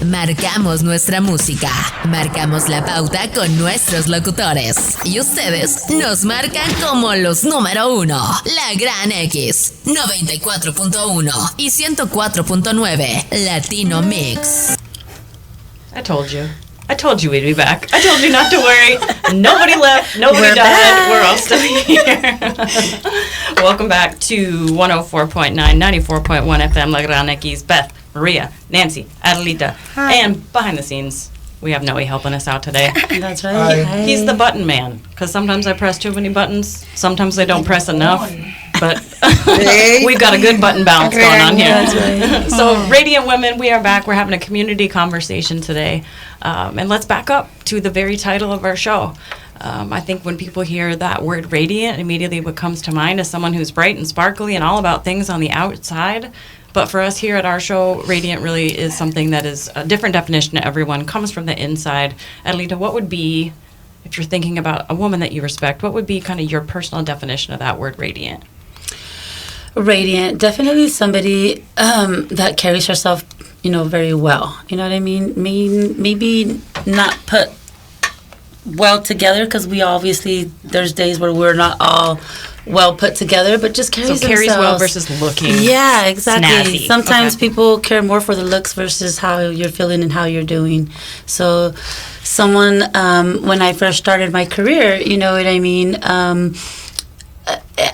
Marcamos nuestra música, marcamos la pauta con nuestros locutores y ustedes nos marcan como los número uno. La Gran X, 94.1 y 104.9, Latino Mix. I told you we'd be back. I told you not to worry. Nobody left. Nobody died. We're all still here. Welcome back to 104.9, 94.1 FM, La Gran X. Beth, Maria, Nancy, Adelita, Hi. And behind the scenes, we have Noe helping us out today. That's right. Hi. He's the button man, because sometimes I press too many buttons. Sometimes I don't press enough. But we've got a good button balance going on here. That's right. So, Radiant Women, we are back. We're having a community conversation today. And let's back up to the very title of our show. I think when people hear that word radiant, immediately what comes to mind is someone who's bright and sparkly and all about things on the outside. But for us here at our show, radiant really is something that is a different definition to everyone, comes from the inside. Adelita, what would be, if you're thinking about a woman that you respect, what would be kind of your personal definition of that word radiant? Radiant, definitely somebody that carries herself, very well. You know what I mean? Maybe not put well together, because there's days where we're not all well put together, but just carries well versus looking. Yeah, exactly. Snazzy. Sometimes people care more for the looks versus how you're feeling and how you're doing. So someone, when I first started my career, you know what I mean,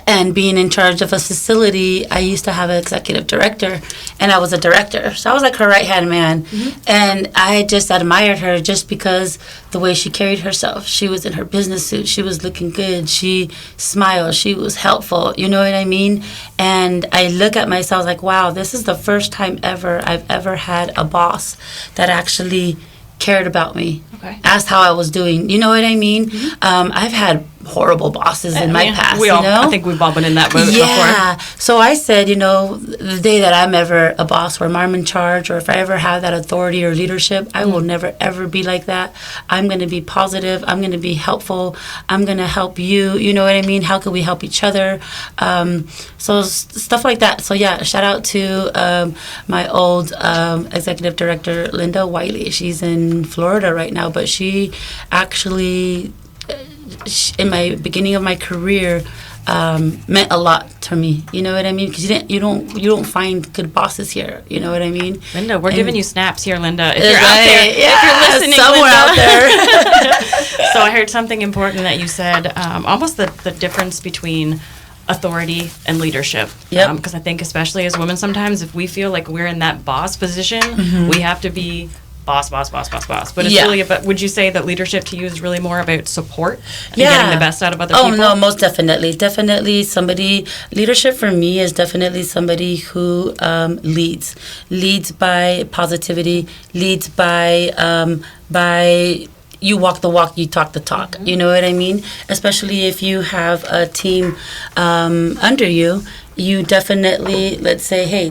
and being in charge of a facility, I used to have an executive director, and I was a director. So I was like her right-hand man. Mm-hmm. And I just admired her just because the way she carried herself. She was in her business suit. She was looking good. She smiled. She was helpful. You know what I mean? And I look at myself like, wow, this is the first time I've ever had a boss that actually cared about me, asked how I was doing. You know what I mean? Mm-hmm. I've had horrible bosses in my past. I think we've all been in that boat before. Yeah. So I said, the day that I'm ever a boss or I'm in charge, or if I ever have that authority or leadership, I will never, ever be like that. I'm going to be positive. I'm going to be helpful. I'm going to help you. You know what I mean? How can we help each other? So stuff like that. So yeah, shout out to my old executive director, Linda Wiley. She's in Florida right now, but she actually, in my beginning of my career, meant a lot to me. You know what I mean? Because you don't find good bosses here. You know what I mean? Linda, we're giving you snaps here, Linda. If you're out there, if you're listening, somewhere Linda. out there. So I heard something important that you said. Almost the difference between authority and leadership. Yep. Because I think, especially as women, sometimes if we feel like we're in that boss position, we have to be boss. But it's really about, would you say that leadership to you is really more about support and getting the best out of other people? Oh, no, most definitely. Definitely leadership for me is definitely somebody who leads by positivity, leads by you walk the walk, you talk the talk. You know what I mean? Especially if you have a team under you, you definitely, let's say, hey,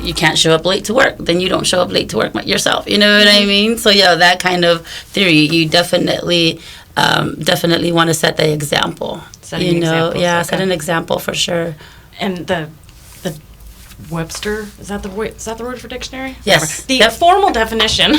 you can't show up late to work, then you don't show up late to work yourself. You know what I mean? So yeah, that kind of theory, you definitely want to set the example. Set an example for sure. And the Webster, is that the word for dictionary? Yes. The formal definition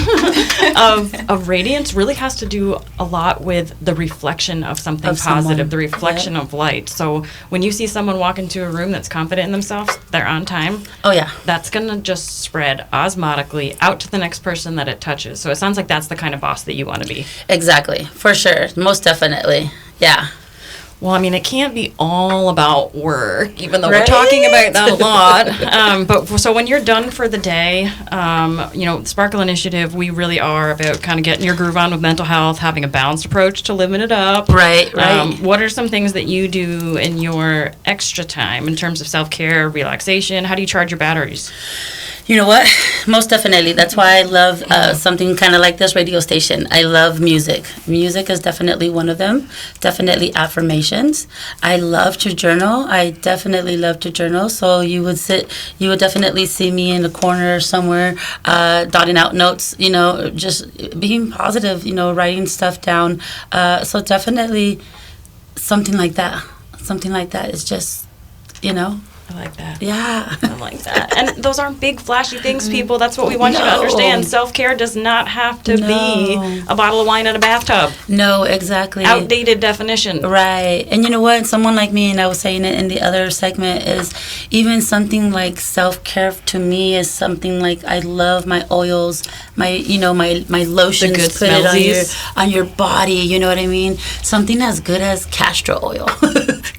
of radiance really has to do a lot with the reflection of something positive, the reflection of light. So when you see someone walk into a room that's confident in themselves, they're on time. Oh yeah. That's going to just spread osmotically out to the next person that it touches. So it sounds like that's the kind of boss that you want to be. Exactly. For sure. Most definitely. Yeah. Well, I mean, it can't be all about work, even though we're talking about that a lot. But so when you're done for the day, Sparkle Initiative, we really are about kind of getting your groove on with mental health, having a balanced approach to living it up. Right. What are some things that you do in your extra time in terms of self-care, relaxation? How do you charge your batteries? You know what? Most definitely. That's why I love something kind of like this radio station. I love music. Music is definitely one of them. Definitely affirmations. I love to journal. I definitely love to journal. So you would definitely see me in the corner somewhere, dotting out notes, just being positive, writing stuff down. So definitely something like that. Something like that is just, I like that. Yeah. I like that. And those aren't big, flashy things, people. That's what we want you to understand. Self-care does not have to be a bottle of wine in a bathtub. No, exactly. Outdated definition. Right. And you know what? Someone like me, and I was saying it in the other segment, is even something like self-care to me is something like I love my oils, my lotions, good put it smellsies. on your body, you know what I mean? Something as good as castor oil.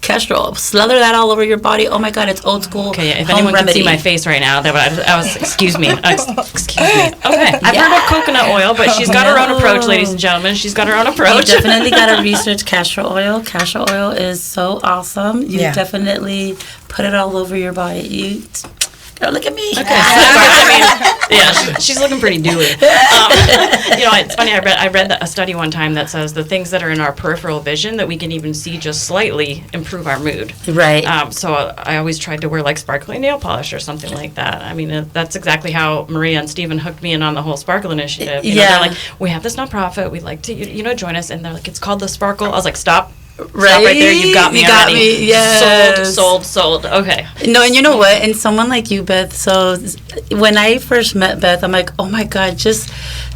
Castor oil. Slather that all over your body. Oh my God, it's old school. Okay, if home anyone remedy. can see my face right now, I was, excuse me. Excuse me. Okay, I've heard of coconut oil, but she's got her own approach, ladies and gentlemen. She's got her own approach. You definitely got to research castor oil. Castor oil is so awesome. You definitely put it all over your body. Girl, look at me. Okay. I mean, she's looking pretty dewy. It's funny. I read a study one time that says the things that are in our peripheral vision that we can even see just slightly improve our mood. Right. So I always tried to wear like sparkly nail polish or something like that. I mean, that's exactly how Maria and Steven hooked me in on the whole Sparkle Initiative. They're like, we have this nonprofit. We'd like to, join us. And they're like, it's called the Sparkle. I was like, Stop right there. You got me already. Yes. Sold. Okay. No, and you know what? And someone like you, Beth. So when I first met Beth, I'm like, oh my God, just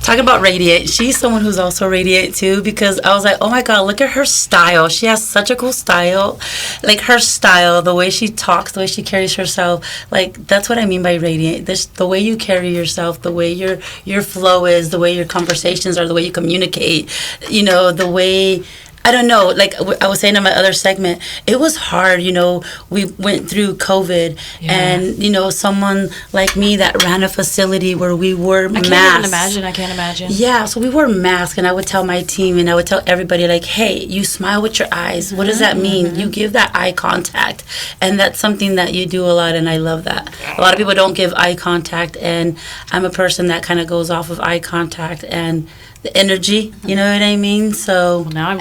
talking about radiant. She's someone who's also radiant too, because I was like, oh my God, look at her style. She has such a cool style. Like her style, the way she talks, the way she carries herself. Like that's what I mean by radiant. The way you carry yourself, the way your flow is, the way your conversations are, the way you communicate. The way. I don't know, like I was saying in my other segment, it was hard, we went through COVID and, someone like me that ran a facility where we wore masks. I can't imagine. Yeah, so we wore masks and I would tell my team and I would tell everybody like, hey, you smile with your eyes. What does that mean? You give that eye contact. And that's something that you do a lot and I love that. A lot of people don't give eye contact and I'm a person that kind of goes off of eye contact and the energy, you know what I mean? So well, now I'm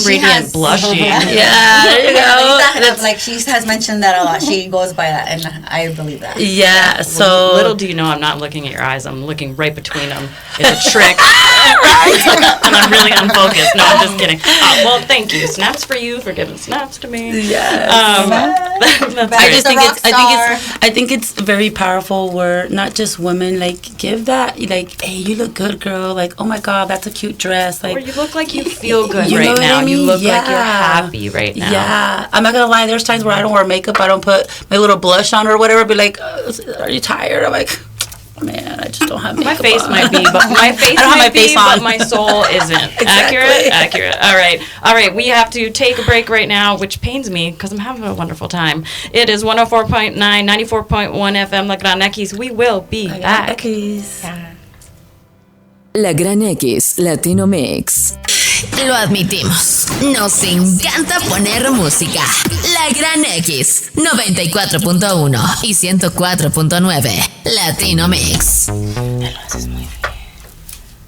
radiant blushing. Yeah, there you go. Like she has mentioned that a lot. She goes by that, and I believe that. Yeah. So well, little do you know, I'm not looking at your eyes. I'm looking right between them. It's a trick, and I'm really unfocused. No, I'm just kidding. Well, thank you. Snaps for you for giving snaps to me. Yes. I think it's very powerful where not just women like give that like, hey, you look good, girl. Like, oh my God, that's a cute dress. Like, or you look like you feel good you right now. I mean? You look like you're happy right now. Yeah, I'm not gonna lie. There's times where I don't wear makeup. I don't put my little blush on or whatever. Be like, are you tired? I'm like, man, I just don't have makeup. My face on. might be, but my soul isn't. Exactly. Accurate. All right. We have to take a break right now, which pains me because I'm having a wonderful time. It is 104.9, 94.1 FM, La Gran X. We will be back. La Gran X Latino Mix. Lo admitimos, nos encanta poner música. La Gran X 94.1 y 104.9 Latino Mix.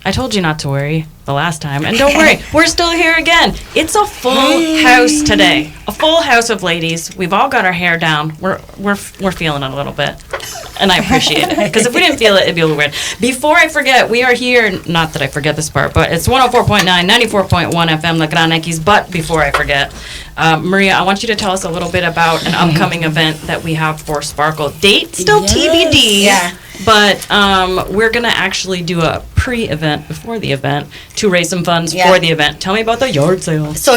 I told you not to worry the last time, and don't worry, we're still here again. It's a full house today, a full house of ladies. We've all got our hair down. We're feeling it a little bit, and I appreciate it because if we didn't feel it, it'd be a little weird. Before I forget, we are here. Not that I forget this part, but it's 104.9, 94.1 FM La Gran X. But before I forget, Maria, I want you to tell us a little bit about an upcoming event that we have for Sparkle. Date still TBD. Yeah. But we're going to actually do a pre-event before the event to raise some funds for the event. Tell me about the yard sale. So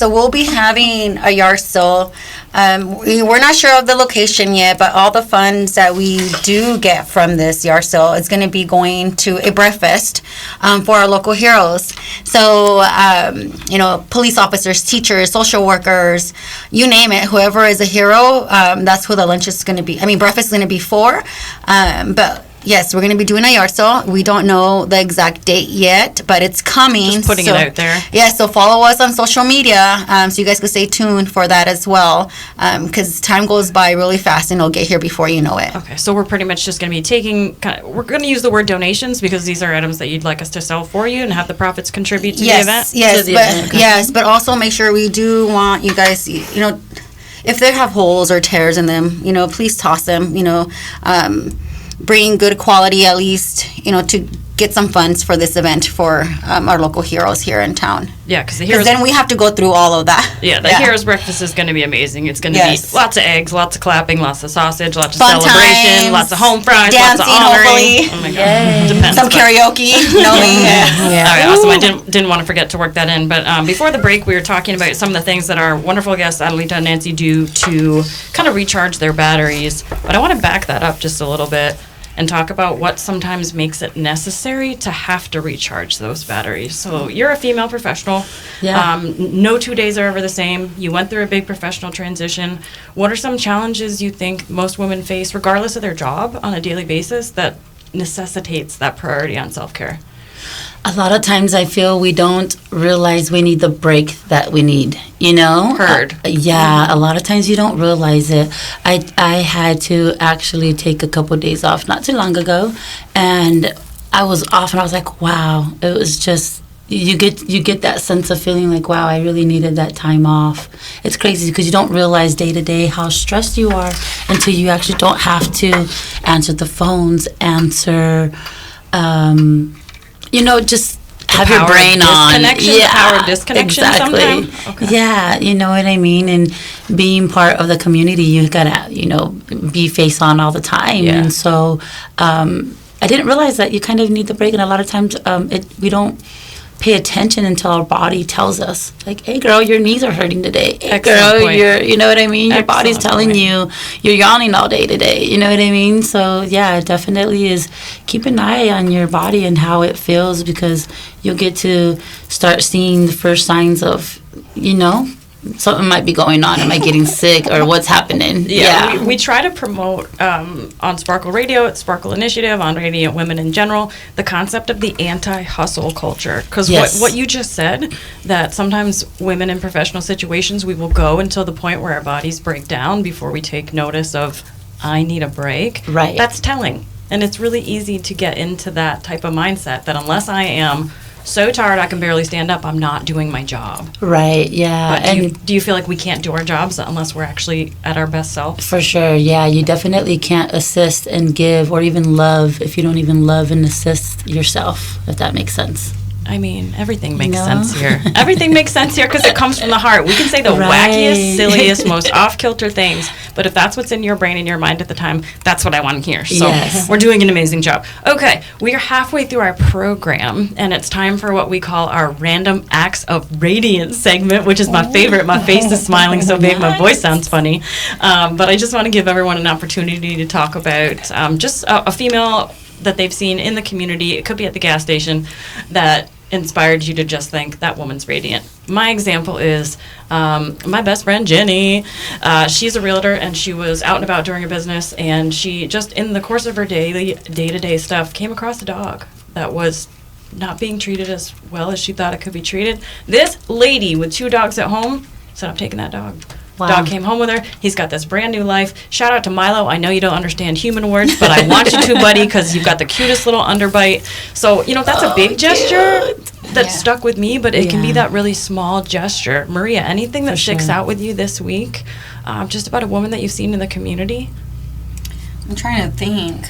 we'll be having a yard sale. We're not sure of the location yet, but all the funds that we do get from this yard sale is going to be going to a breakfast for our local heroes. So, police officers, teachers, social workers, you name it, whoever is a hero, that's who the lunch is going to be. Breakfast is going to be for. But yes, we're going to be doing a yard sale. We don't know the exact date yet, but it's coming. Just putting it out there. Yeah, so follow us on social media so you guys can stay tuned for that as well because time goes by really fast and it'll get here before you know it. Okay, so we're pretty much just going to be we're going to use the word donations because these are items that you'd like us to sell for you and have the profits contribute to the event? Yes, but also make sure we do want you guys, if they have holes or tears in them, please toss them, bring good quality at least, to get some funds for this event for our local heroes here in town. Yeah, because Because then we have to go through all of that. Yeah, the hero's breakfast is going to be amazing. It's going to be lots of eggs, lots of clapping, lots of sausage, lots of Fun celebration, times, lots of home fries, dancing, lots of honoring. hopefully. Oh my God, depends. Some karaoke. Knowing. All right, awesome. I didn't want to forget to work that in. But before the break, we were talking about some of the things that our wonderful guests, Adelita and Nancy, do to kind of recharge their batteries. But I want to back that up just a little bit and talk about what sometimes makes it necessary to have to recharge those batteries. So you're a female professional. Yeah. No 2 days are ever the same. You went through a big professional transition. What are some challenges you think most women face, regardless of their job, on a daily basis that necessitates that priority on self-care? A lot of times I feel we don't realize we need the break that we need, you know? Heard. Yeah, a lot of times you don't realize it. I had to actually take a couple of days off not too long ago, and I was off and I was like, wow, it was just, you get that sense of feeling like, wow, I really needed that time off. It's crazy because you don't realize day to day how stressed you are until you actually don't have to answer the phones, just have your brain on. The power of disconnection exactly. sometimes? Okay. Yeah, you know what I mean? And being part of the community, you gotta, be face on all the time. Yeah. And so I didn't realize that you kind of need the break. And a lot of times we don't pay attention until our body tells us, like, hey girl, your knees are hurting today. Hey girl, you know what I mean? Your body's telling you you're yawning all day today. You know what I mean? So yeah, it definitely is. Keep an eye on your body and how it feels, because you'll get to start seeing the first signs of, something might be going on. Am I getting sick, or what's happening? Yeah. We try to promote on Sparkle Radio, at Sparkle Initiative, on Radiant Women in general, the concept of the anti-hustle culture. Because what you just said, that sometimes women in professional situations, we will go until the point where our bodies break down before we take notice of, I need a break. Right. That's telling. And it's really easy to get into that type of mindset that unless I am so tired I can barely stand up, I'm not doing my job. Right, yeah. But do you feel like we can't do our jobs unless we're actually at our best self? For sure, yeah. You definitely can't assist and give or even love if you don't even love and assist yourself, if that makes sense. I mean, everything makes sense here. Everything makes sense here because it comes from the heart. We can say the wackiest, silliest, most off-kilter things, but if that's what's in your brain and your mind at the time, that's what I want to hear. So we're doing an amazing job. Okay, we are halfway through our program, and it's time for what we call our Random Acts of Radiance segment, which is my favorite. My face is smiling so big, my voice sounds funny. But I just want to give everyone an opportunity to talk about just a female that they've seen in the community. It could be at the gas station that inspired you to just think, that woman's radiant. My example is my best friend Jenny. She's a realtor, and she was out and about during her business, and she just in the course of her day-to-day stuff came across a dog that was not being treated as well as she thought it could be treated. This lady with 2 dogs at home said, I'm taking that dog. Wow. Dog came home with her. He's got this brand new life. Shout out to Milo. I know you don't understand human words, but I want you to, buddy, because you've got the cutest little underbite. So, that's a big gesture that stuck with me, but it can be that really small gesture. Maria, anything that sticks out with you this week, just about a woman that you've seen in the community? I'm trying to think.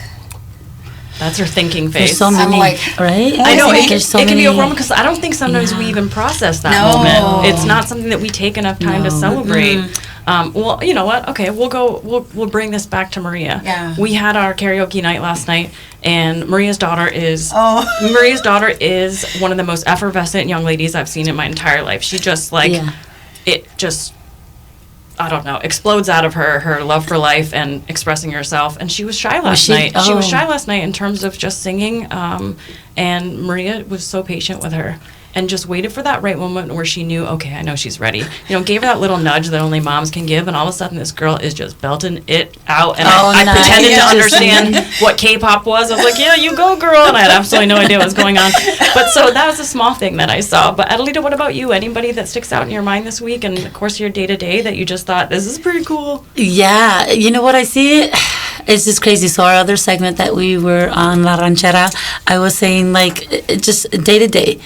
That's her thinking face. There's so many, right? I know, it can be overwhelming because I don't think sometimes we even process that moment. It's not something that we take enough time to celebrate. Mm-hmm. Well, you know what? Okay, we'll bring this back to Maria. Yeah. We had our karaoke night last night, and Maria's daughter is one of the most effervescent young ladies I've seen in my entire life. She just I don't know, explodes out of her love for life and expressing herself. And she was shy last night. She was shy last night in terms of just singing. And Maria was so patient with her and just waited for that right moment where she knew, okay, I know she's ready. Gave her that little nudge that only moms can give. And all of a sudden, this girl is just belting it out. And I pretended to understand what K-pop was. I was like, yeah, you go, girl. And I had absolutely no idea what was going on. But so that was a small thing that I saw. But Adelita, what about you? Anybody that sticks out in your mind this week and, of course, your day-to-day that you just thought, this is pretty cool? Yeah. You know what I see? It's just crazy. So our other segment that we were on, La Ranchera, I was saying, like, just day to day,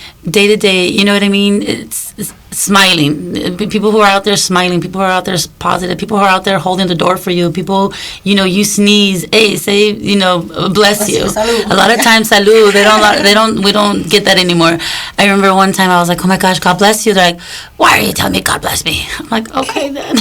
you know what I mean? It's smiling. People who are out there smiling. People who are out there positive. People who are out there holding the door for you. People, you sneeze, hey, say, bless you. Salud. A lot of times, salud. We don't get that anymore. I remember one time I was like, oh my gosh, God bless you. They're like, why are you telling me God bless me? I'm like, okay then.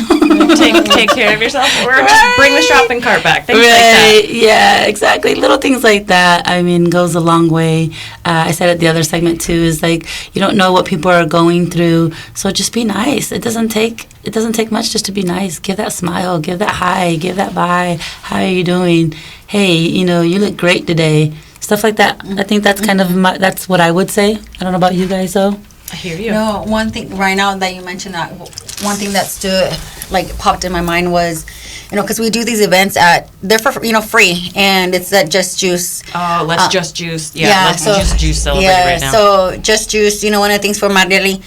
take care of yourself, or just bring the shopping cart back. Things right. like that. Yeah, exactly. Little things like that, goes a long way. I said it the other segment too, is like, you don't know what people are going through, so just be nice. It doesn't take much just to be nice. Give that smile, give that hi, give that bye. How are you doing? Hey, you look great today. Stuff like that. I think that's kind of that's what I would say. I don't know about you guys though. I hear you. No, one thing right now that you mentioned that, one thing that popped in my mind was, because we do these events they're for, free, and it's at Just Juice. Oh, let's Just Juice. Yeah, let's Just Juice celebrate right now. So Just Juice, one of the things for Marley,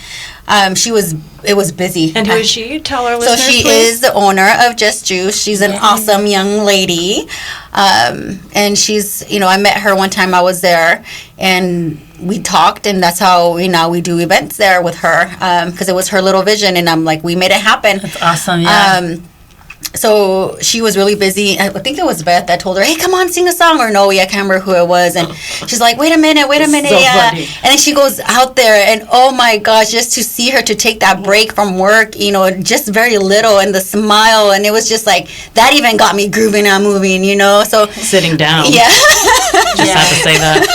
it was busy. And who is she? Tell our listeners, So she please. is the owner of Just Juice. She's an awesome young lady. And she's, I met her one time I was there, and we talked, and that's how we do events there with her, because it was her little vision, and I'm like, we made it happen. That's awesome, yeah. So she was really busy. I think it was Beth that told her, hey, come on, sing a song. Or no, I can't remember who it was. And she's like, wait a minute. So Yeah. funny. And then she goes out there, and oh my gosh, just to see her to take that break from work, just very little, and the smile. And it was just like, that even got me grooving and moving, So Sitting down. yeah. Just had to say that.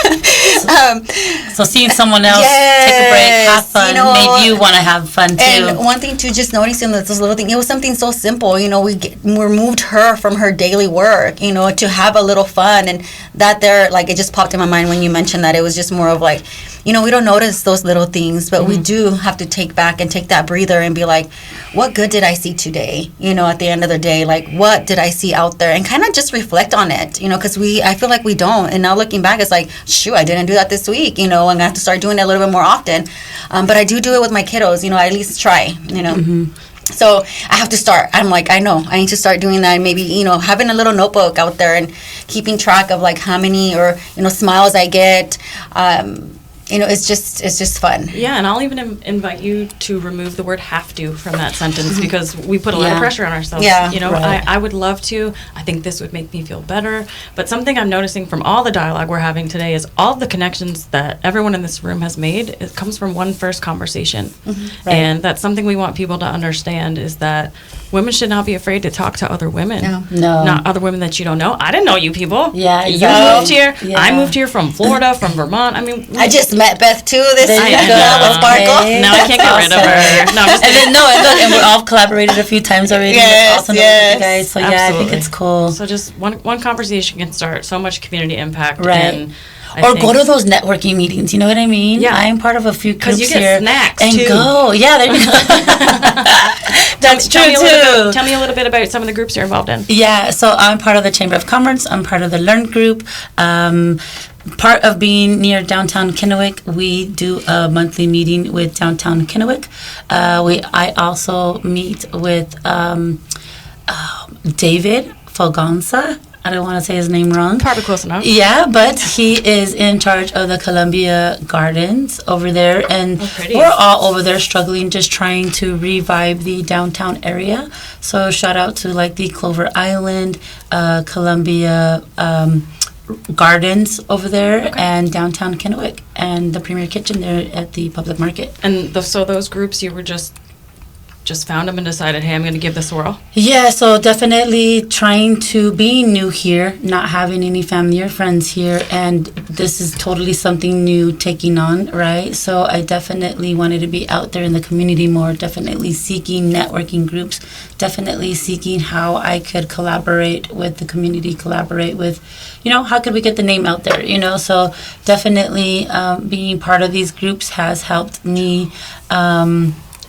So seeing someone else take a break, have fun, made you want to have fun too. And one thing too, just noticing that those little things, it was something so simple. We removed her from her daily work, to have a little fun, and that there, like, it just popped in my mind when you mentioned that. It was just more of like, we don't notice those little things, but we do have to take back and take that breather and be like, what good did I see today? At the end of the day, like, what did I see out there? And kind of just reflect on it, because I feel like we don't. And now looking back, it's like, shoot, I didn't do that this week, I'm going to have to start doing it a little bit more often. But I do it with my kiddos, I at least try, Mm-hmm. So I have to start. I'm like, I know I need to start doing that, and maybe having a little notebook out there and keeping track of like how many or smiles I get. It's just fun. Yeah, and I'll even invite you to remove the word have to from that sentence, because we put a lot of pressure on ourselves. Yeah, right. I would love to. I think this would make me feel better. But something I'm noticing from all the dialogue we're having today is all the connections that everyone in this room has made, it comes from one first conversation. Mm-hmm. Right. And that's something we want people to understand, is that women should not be afraid to talk to other women. No. Not other women that you don't know. I didn't know you people. Yeah, You exactly. moved here. Yeah. I moved here from Florida, from Vermont. I just met Beth too this There week you go. with Sparkle. Okay. No, I can't get rid of her. No, I'm just And kidding. then and we're all collaborated a few times already. Yes, It's awesome yes. to work with you guys. So yeah, I think Absolutely. it's cool. So just one conversation can start so much community impact. Right. And Or go to those networking meetings. You know what I mean? Yeah. I'm part of a few groups you get here. snacks, and too. go. Yeah, there you go. That's tell true me too. Tell me a little bit about some of the groups you're involved in. Yeah, so I'm part of the Chamber of Commerce. I'm part of the Learn Group. Part of being near downtown Kennewick, we do a monthly meeting with downtown Kennewick. I also meet with David Fogonsa. I don't want to say his name wrong. Probably close enough. Yeah, but he is in charge of the Columbia Gardens over there, and pretty. we're all over there struggling, just trying to revive the downtown area. So shout out to like the Clover Island, Columbia Gardens over there, and downtown Kennewick, and the Premier Kitchen there at the public market. And so those groups, you were just found them and decided, hey, I'm going to give this a whirl? Yeah, so definitely trying to be new here, not having any family or friends here, and this is totally something new taking on, right? So I definitely wanted to be out there in the community more, definitely seeking networking groups, definitely seeking how I could collaborate with the community, collaborate with, how could we get the name out there, So definitely being part of these groups has helped me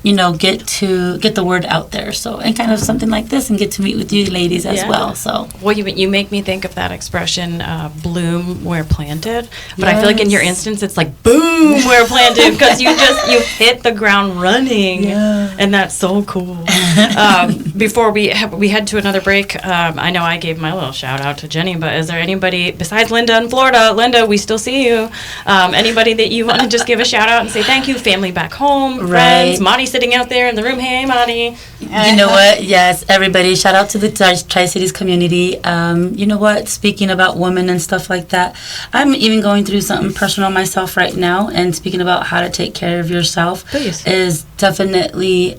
get the word out there. So, and kind of something like this, and get to meet with you ladies as well. So, well, you make me think of that expression, bloom where planted. But I feel like in your instance, it's like boom where planted, because you hit the ground running, and that's so cool. Before we head to another break, I know I gave my little shout out to Jenny, but is there anybody besides Linda in Florida? Linda, we still see you. Anybody that you want to just give a shout out and say thank you? Family back home, friends, Monty sitting out there in the room. Hey, Marty. You know what? Yes, everybody. Shout out to the Tri-Cities community. You know what? Speaking about women and stuff like that, I'm even going through something personal myself right now. And speaking about how to take care of yourself is definitely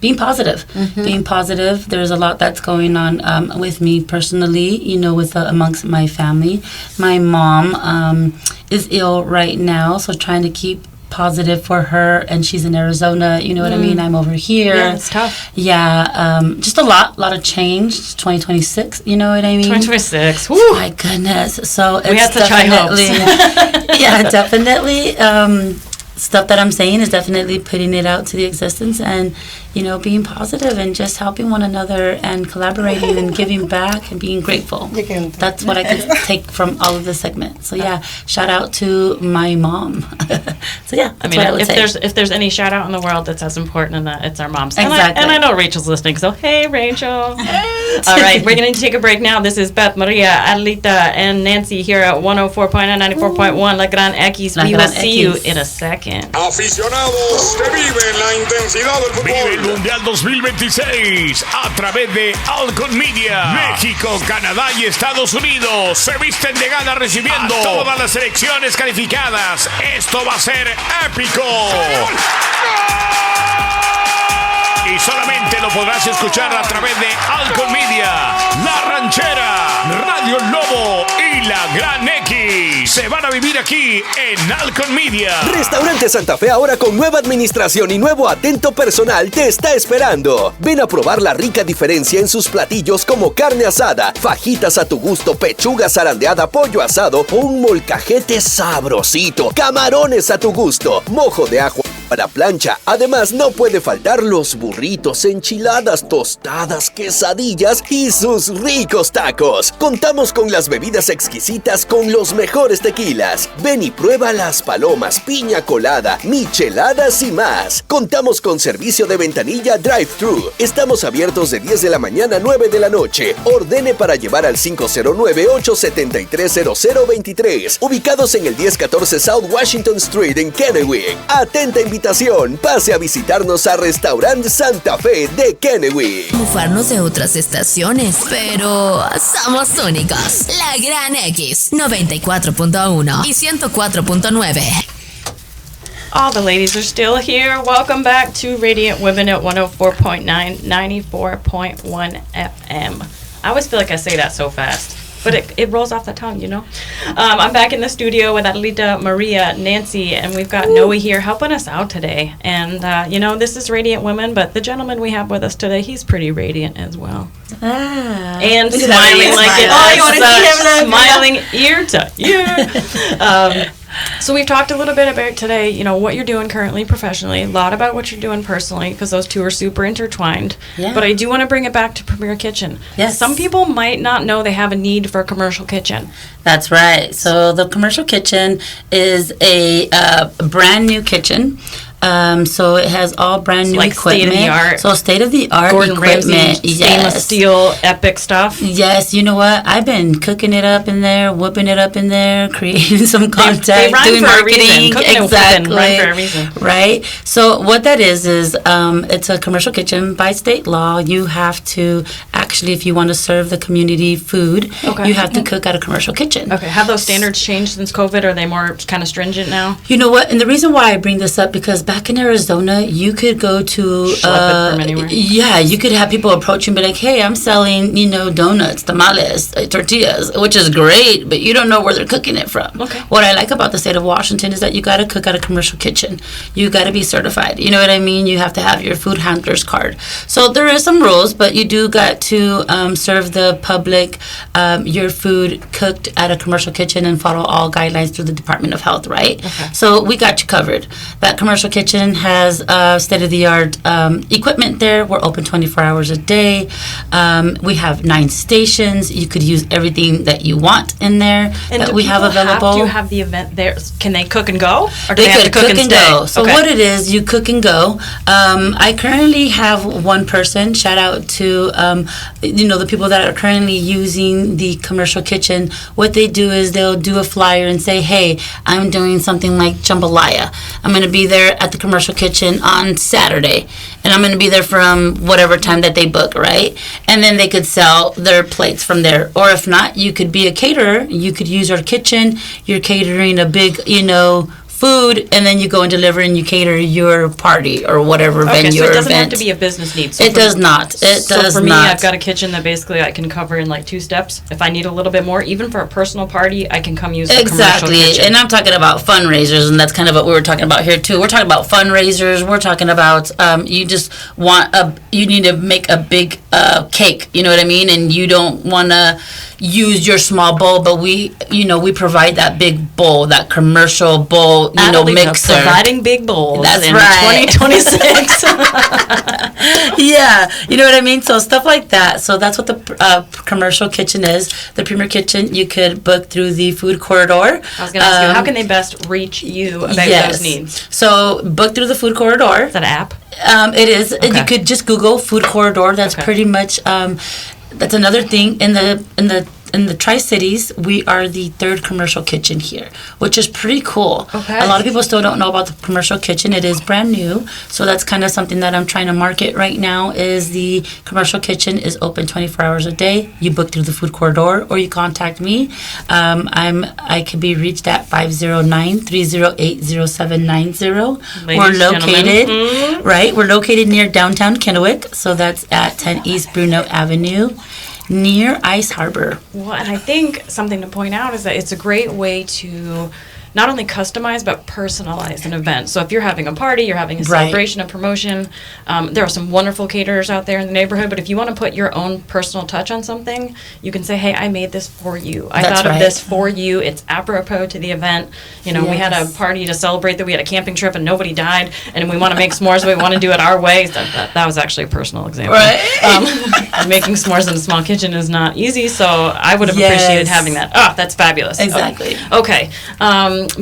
being positive. Being positive. There's a lot that's going on with me personally, you know, with amongst my family. My mom is ill right now, so trying to keep positive for her, and she's in Arizona, you know what I mean? I'm over here. Yeah, it's tough. Yeah, just a lot of change. 2026, you know what I mean? 2026. Woo. My goodness. So it's we had such high hopes. Yeah, definitely. Stuff that I'm saying is definitely putting it out to the existence and, you know, being positive and just helping one another and collaborating and giving back and being grateful. That's what I can take from all of this segment. So yeah, shout out to my mom. So yeah, I mean, if there's any shout out in the world that's as important in that, it's our moms. Exactly. And I know Rachel's listening, so hey, Rachel. All right, we're going to take a break now. This is Beth, Maria, Adelita, and Nancy here at 104.9, 94.1 La Gran X. We will see you in a second. Aficionados que viven la intensidad del fútbol. Vive el Mundial 2026 a través de Alcon Media. México, Canadá y Estados Unidos se visten de gala recibiendo a todas las selecciones calificadas. Esto va a ser épico. Y solamente lo podrás escuchar a través de Alcon Media, La Ranchera, Radio Lobo y La Gran X. Se van a vivir aquí en Alcon Media. Restaurante Santa Fe ahora con nueva administración y nuevo atento personal te está esperando. Ven a probar la rica diferencia en sus platillos como carne asada, fajitas a tu gusto, pechuga zarandeada, pollo asado o un molcajete sabrosito, camarones a tu gusto, mojo de ajo para plancha. Además, no puede faltar los burritos, enchiladas, tostadas, quesadillas y sus ricos tacos. Contamos con las bebidas exquisitas con los mejores tequilas. Ven y prueba las palomas, piña colada, micheladas y más. Contamos con servicio de ventanilla drive-thru. Estamos abiertos de 10 de la mañana a 9 de la noche. Ordene para llevar al 509-873-0023. Ubicados en el 1014 South Washington Street en Kennewick. Atenta invitación. Pase a visitarnos a Restaurante Santa Fe de Kennewick. Bufarnos de otras estaciones, pero somos únicos. La Gran X 94.1 y 104.9. All the ladies are still here. Welcome back to Radiant Women at 104.9, 94.1 FM. I always feel like I say that so fast, but it rolls off the tongue, you know? I'm back in the studio with Adelita, Maria, Nancy, and we've got Noe here helping us out today. And, you know, this is Radiant Women, but the gentleman we have with us today, he's pretty radiant as well. And smiling like it. Oh, you want to see him? Smiling ear to ear. So we've talked a little bit about today, you know, what you're doing currently professionally, a lot about what you're doing personally, because those two are super intertwined. Yeah. But I do want to bring it back to Premier Kitchen. Yes. Some people might not know they have a need for a commercial kitchen. That's right. So the commercial kitchen is a brand new kitchen. So it has all brand new equipment. State-of-the-art. So state-of-the-art Gordon equipment. Ramsay, stainless steel, epic stuff. Yes, you know what? I've been cooking it up in there, whipping it up in there, creating some content, they rhyme doing for marketing. A reason. Cooking exactly. Rhyme for a reason. Right? So what that is it's a commercial kitchen. By state law, you have to actually, if you want to serve the community food, you have to cook at a commercial kitchen. Okay. Have those standards changed since COVID? Are they more kind of stringent now? You know what? And the reason why I bring this up, because back in Arizona, you could go to from anywhere. Yeah, you could have people approach you and be like, hey, I'm selling, you know, donuts, tamales, tortillas, which is great, but you don't know where they're cooking it from. Okay. What I like about the state of Washington is that you got to cook at a commercial kitchen. You got to be certified. You know what I mean? You have to have your food handler's card. So there are some rules, but you do got to serve the public your food cooked at a commercial kitchen and follow all guidelines through the Department of Health, right? Okay. So we got you covered. That commercial kitchen has state-of-the-art equipment there. We're open 24 hours a day. We have 9 stations. You could use everything that you want in there and that we have available. Do you have the event there? Can they cook and go? Or do they have to cook and go. So okay. what it is, you cook and go. I currently have one person. Shout out to the people that are currently using the commercial kitchen. What they do is they'll do a flyer and say, hey, I'm doing something like jambalaya. I'm going to be there at at the commercial kitchen on Saturday, and I'm going to be there from whatever time that they book, right? And then they could sell their plates from there. Or if not, you could be a caterer. You could use our kitchen. You're catering a big, food, and then you go and deliver and you cater your party or whatever venue so or it doesn't event. have to be a business need. So It does not. So for me, I've got a kitchen that basically I can cover in like 2 steps. If I need a little bit more, even for a personal party, I can come use the commercial kitchen. And I'm talking about fundraisers, and that's kind of what we were talking about here too. We're talking about fundraisers. We're talking about you just want you need to make a big cake. You know what I mean? And you don't want to use your small bowl, but we provide that big bowl, that commercial bowl, Adelita, mixer. Providing big bowls. That's in right. 2026. Yeah, you know what I mean? So stuff like that. So that's what the commercial kitchen is. The Premier Kitchen, you could book through the food corridor. I was going to ask you, how can they best reach you about those needs? So book through the food corridor. Is that an app? It is. Okay. You could just Google food corridor. That's pretty much. That's another thing in the Tri-Cities. We are the 3rd commercial kitchen here, which is pretty cool. Okay. A lot of people still don't know about the commercial kitchen. It is brand new, so that's kind of something that I'm trying to market right now. Is the commercial kitchen is open 24 hours a day. You book through the food corridor, or you contact me. I can be reached at 509-308-0790. We're located right. We're located near downtown Kennewick, so that's at 10 East Bruno Avenue, near Ice Harbor. Well, and I think something to point out is that it's a great way to not only customize but personalize an event. So if you're having a party, you're having a celebration, a promotion, there are some wonderful caterers out there in the neighborhood, but if you want to put your own personal touch on something, you can say, hey, I made this for you. I thought of this for you. It's apropos to the event. We had a party to celebrate that we had a camping trip and nobody died, and we want to make s'mores, but we want to do it our way. So that was actually a personal example. Right. Making s'mores in a small kitchen is not easy, so I would have appreciated having that. Oh, that's fabulous. Exactly. Okay.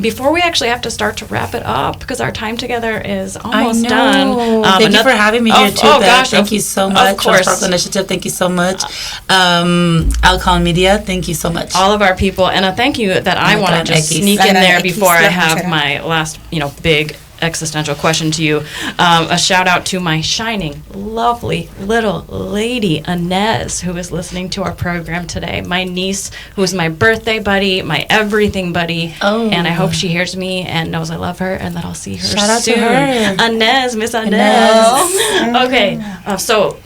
Before we actually have to start to wrap it up, because our time together is almost done. Thank you for having me here too, Beth. Gosh, thank you so much. Of course. Sparkle Initiative, thank you so much. Alcon Media, thank you so much. All of our people, and a thank you that I want to just sneak in there before I have my last, big existential question to you. A shout out to my shining, lovely little lady, Inez, who is listening to our program today. My niece, who is my birthday buddy, my everything buddy. Oh. And I hope she hears me and knows I love her and that I'll see her soon. Shout out to her. Inez, Miss Inez. Okay, so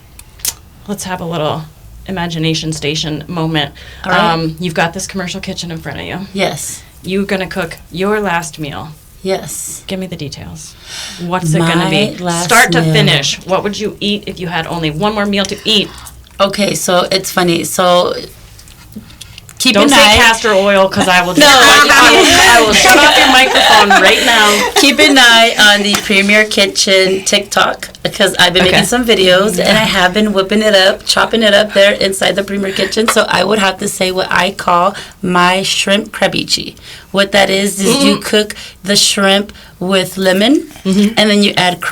let's have a little imagination station moment. All right. You've got this commercial kitchen in front of you. Yes. You're going to cook your last meal. Yes. Give me the details. What's it going to be? Start to finish. What would you eat if you had only one more meal to eat? Okay, so it's funny. So Don't say castor oil, because I will I will shut off your microphone right now. Keep an eye on the Premier Kitchen TikTok, because I've been making some videos and I have been whipping it up, chopping it up there inside the Premier Kitchen. So I would have to say what I call my shrimp ceviche. What that is you cook the shrimp with lemon, and then you add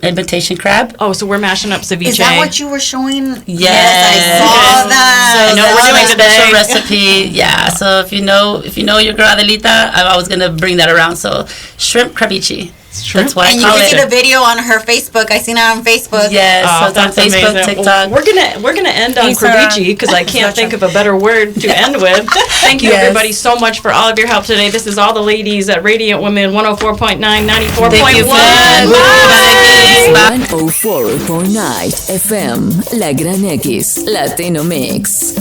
imitation crab. Oh, so we're mashing up ceviche. Is that what you were showing? Yes, I saw that. So I know we're doing a special recipe. Yeah. So if you know your girl Adelita, I'm always gonna bring that around. So shrimp ceviche. That's what and I call you it. can see the video on her Facebook. I seen it on Facebook. Yes, so it's on Facebook, amazing. TikTok. We're gonna end on ceviche, because I can't think of a better word to end with. Thank you everybody so much for all of your help today. This is all the ladies at Radiant Women 104.9, 94.1. Bye. 104.9 FM, La Gran X, Latino Mix.